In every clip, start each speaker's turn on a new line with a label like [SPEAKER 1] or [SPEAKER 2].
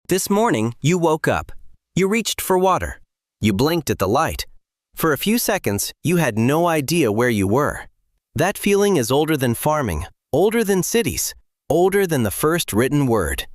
[SPEAKER 1] This morning, you woke up. You reached for water. You blinked at the light. For a few seconds, you had no idea where you were. That feeling is older than farming, older than cities, older than the first written word.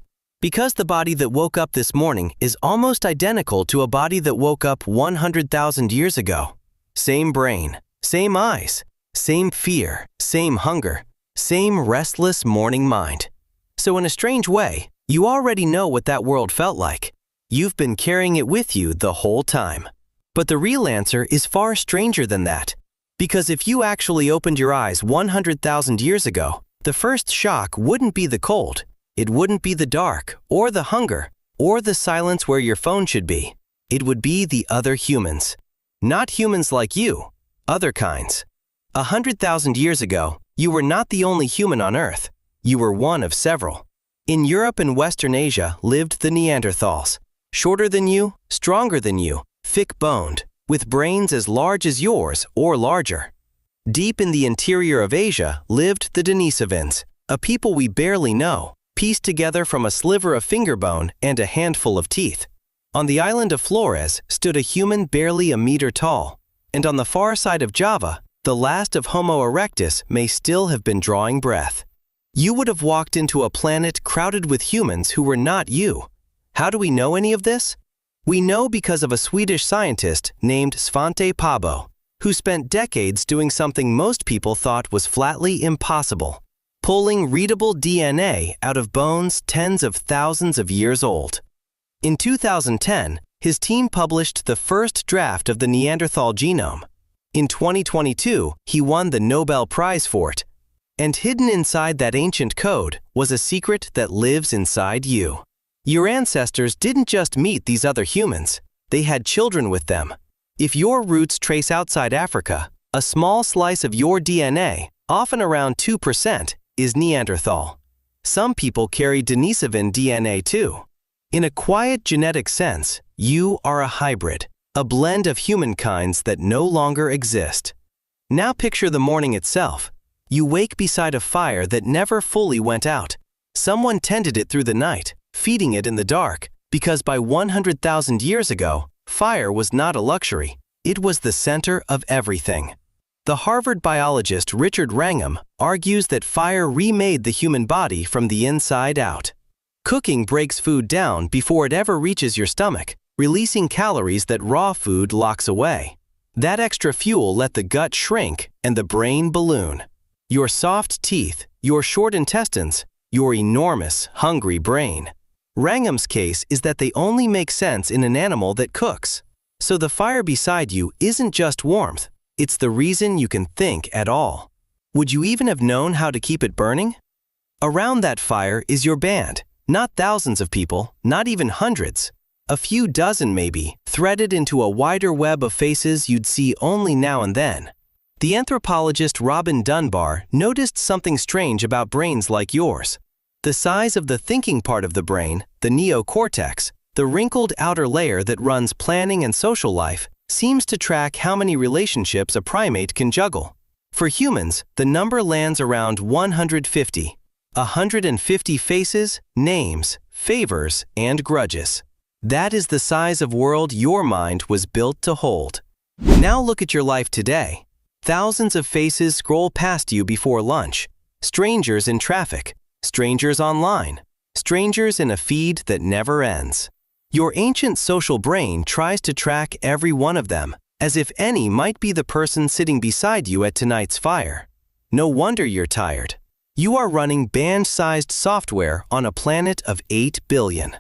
[SPEAKER 1] Because the body that woke up this morning is almost identical to a body that woke up 100,000 years ago. Same brain, same eyes, same fear, same hunger, same restless morning mind. So in a strange way, you already know what that world felt like. You've been carrying it with you the whole time. But the real answer is far stranger than that. Because if you actually opened your eyes 100,000 years ago, the first shock wouldn't be the cold. It wouldn't be the dark, or the hunger, or the silence where your phone should be. It would be the other humans. Not humans like you, other kinds. 100,000 years ago, you were not the only human on Earth. You were one of several. In Europe and Western Asia lived the Neanderthals. Shorter than you, stronger than you, thick-boned, with brains as large as yours or larger. Deep in the interior of Asia lived the Denisovans, a people we barely know, pieced together from a sliver of finger bone and a handful of teeth. On the island of Flores stood a human barely a meter tall, and on the far side of Java, the last of Homo erectus may still have been drawing breath. You would have walked into a planet crowded with humans who were not you. How do we know any of this? We know because of a Swedish scientist named Svante Pääbo, who spent decades doing something most people thought was flatly impossible, pulling readable DNA out of bones tens of thousands of years old. In 2010, his team published the first draft of the Neanderthal genome. In 2022, he won the Nobel Prize for it. And hidden inside that ancient code was a secret that lives inside you. Your ancestors didn't just meet these other humans, they had children with them. If your roots trace outside Africa, a small slice of your DNA, often around 2%, is Neanderthal. Some people carry Denisovan DNA too. In a quiet genetic sense, you are a hybrid, a blend of humankinds that no longer exist. Now picture the morning itself. You wake beside a fire that never fully went out. Someone tended it through the night, feeding it in the dark, because by 100,000 years ago, fire was not a luxury. It was the center of everything. The Harvard biologist Richard Wrangham argues that fire remade the human body from the inside out. Cooking breaks food down before it ever reaches your stomach, releasing calories that raw food locks away. That extra fuel let the gut shrink and the brain balloon. Your soft teeth, your short intestines, your enormous, hungry brain. Wrangham's case is that they only make sense in an animal that cooks. So the fire beside you isn't just warmth, it's the reason you can think at all. Would you even have known how to keep it burning? Around that fire is your band, not thousands of people, not even hundreds. A few dozen maybe, threaded into a wider web of faces you'd see only now and then. The anthropologist Robin Dunbar noticed something strange about brains like yours. The size of the thinking part of the brain, the neocortex, the wrinkled outer layer that runs planning and social life, seems to track how many relationships a primate can juggle. For humans, the number lands around 150. 150 faces, names, favors, and grudges. That is the size of world your mind was built to hold. Now look at your life today. Thousands of faces scroll past you before lunch. Strangers in traffic, strangers online, strangers in a feed that never ends. Your ancient social brain tries to track every one of them, as if any might be the person sitting beside you at tonight's fire. No wonder you're tired. You are running band-sized software on a planet of 8 billion.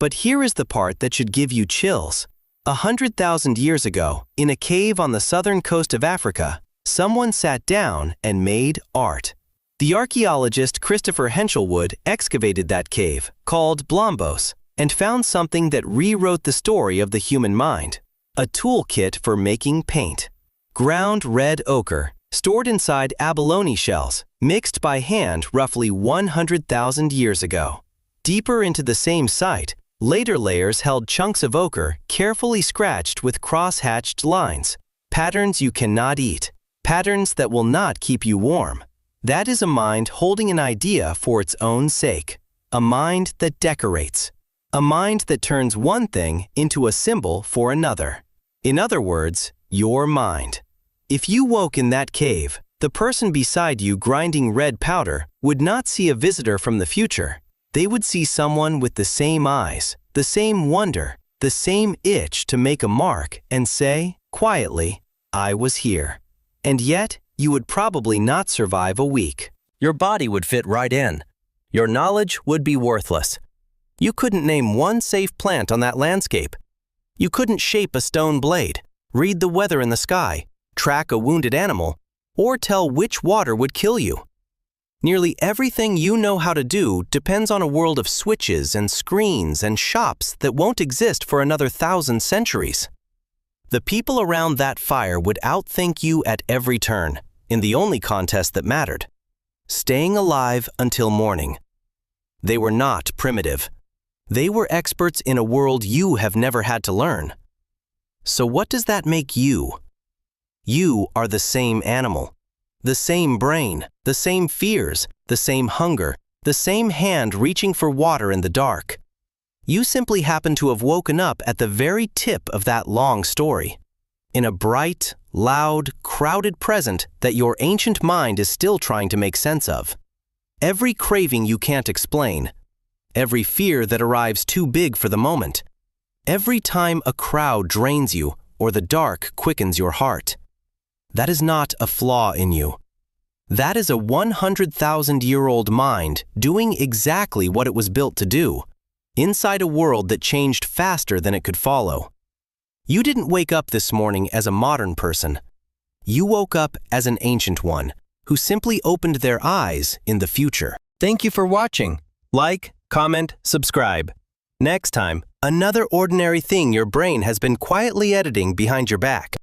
[SPEAKER 1] But here is the part that should give you chills. 100,000 years ago, in a cave on the southern coast of Africa, someone sat down and made art. The archaeologist Christopher Henshelwood excavated that cave, called Blombos, and found something that rewrote the story of the human mind. A toolkit for making paint. Ground red ochre, stored inside abalone shells, mixed by hand roughly 100,000 years ago. Deeper into the same site, later layers held chunks of ochre carefully scratched with cross-hatched lines, patterns you cannot eat, patterns that will not keep you warm. That is a mind holding an idea for its own sake, a mind that decorates. A mind that turns one thing into a symbol for another. In other words, your mind. If you woke in that cave, the person beside you grinding red powder would not see a visitor from the future. They would see someone with the same eyes, the same wonder, the same itch to make a mark and say, quietly, I was here. And yet, you would probably not survive a week. Your body would fit right in. Your knowledge would be worthless. You couldn't name one safe plant on that landscape. You couldn't shape a stone blade, read the weather in the sky, track a wounded animal, or tell which water would kill you. Nearly everything you know how to do depends on a world of switches and screens and shops that won't exist for another 1,000 centuries. The people around that fire would outthink you at every turn, in the only contest that mattered, staying alive until morning. They were not primitive. They were experts in a world you have never had to learn. So what does that make you? You are the same animal, the same brain, the same fears, the same hunger, the same hand reaching for water in the dark. You simply happen to have woken up at the very tip of that long story, in a bright, loud, crowded present that your ancient mind is still trying to make sense of. Every craving you can't explain, every fear that arrives too big for the moment, every time a crowd drains you or the dark quickens your heart. That is not a flaw in you. That is a 100,000-year-old mind doing exactly what it was built to do, inside a world that changed faster than it could follow. You didn't wake up this morning as a modern person. You woke up as an ancient one, who simply opened their eyes in the future. Thank you for watching. Like, comment, subscribe. Next time, another ordinary thing your brain has been quietly editing behind your back.